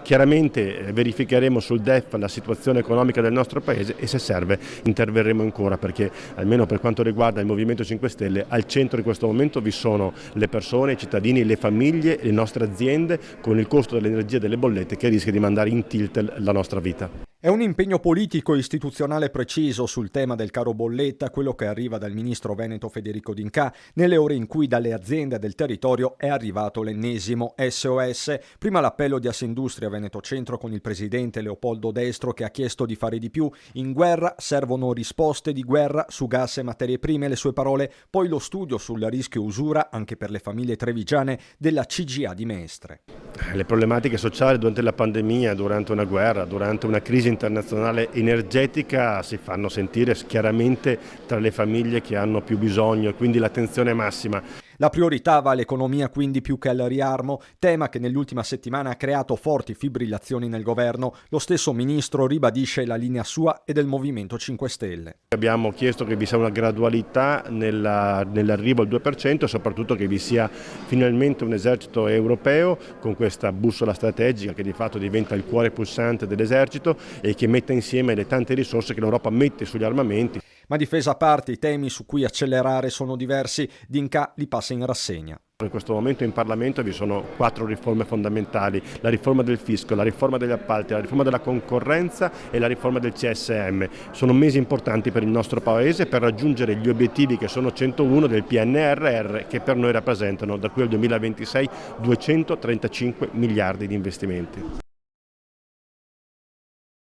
Chiaramente verificheremo sul DEF la situazione economica del nostro Paese e se serve interverremo ancora, perché almeno per quanto riguarda il Movimento 5 Stelle al centro in questo momento vi sono le persone, i cittadini, le famiglie, le nostre aziende con il costo dell'energia e delle bollette che rischia di mandare in tilt la nostra vita. È un impegno politico e istituzionale preciso sul tema del caro bolletta, quello che arriva dal ministro veneto Federico D'Incà, nelle ore in cui dalle aziende del territorio è arrivato l'ennesimo SOS. Prima l'appello di Assindustria Veneto Centro con il presidente Leopoldo Destro che ha chiesto di fare di più. In guerra servono risposte di guerra su gas e materie prime, le sue parole, poi lo studio sul rischio usura anche per le famiglie trevigiane della CGA di Mestre. Le problematiche sociali durante la pandemia, durante una guerra, durante una crisi internazionale energetica si fanno sentire chiaramente tra le famiglie che hanno più bisogno e quindi l'attenzione massima. La priorità va all'economia quindi più che al riarmo, tema che nell'ultima settimana ha creato forti fibrillazioni nel governo. Lo stesso ministro ribadisce la linea sua e del Movimento 5 Stelle. Abbiamo chiesto che vi sia una gradualità nell'arrivo al 2% e soprattutto che vi sia finalmente un esercito europeo con questa bussola strategica che di fatto diventa il cuore pulsante dell'esercito e che metta insieme le tante risorse che l'Europa mette sugli armamenti. Ma difesa a parte, i temi su cui accelerare sono diversi. D'Incà li passa in rassegna. In questo momento in Parlamento vi sono 4 riforme fondamentali: la riforma del fisco, la riforma degli appalti, la riforma della concorrenza e la riforma del CSM. Sono mesi importanti per il nostro Paese per raggiungere gli obiettivi che sono 101 del PNRR, che per noi rappresentano da qui al 2026 235 miliardi di investimenti.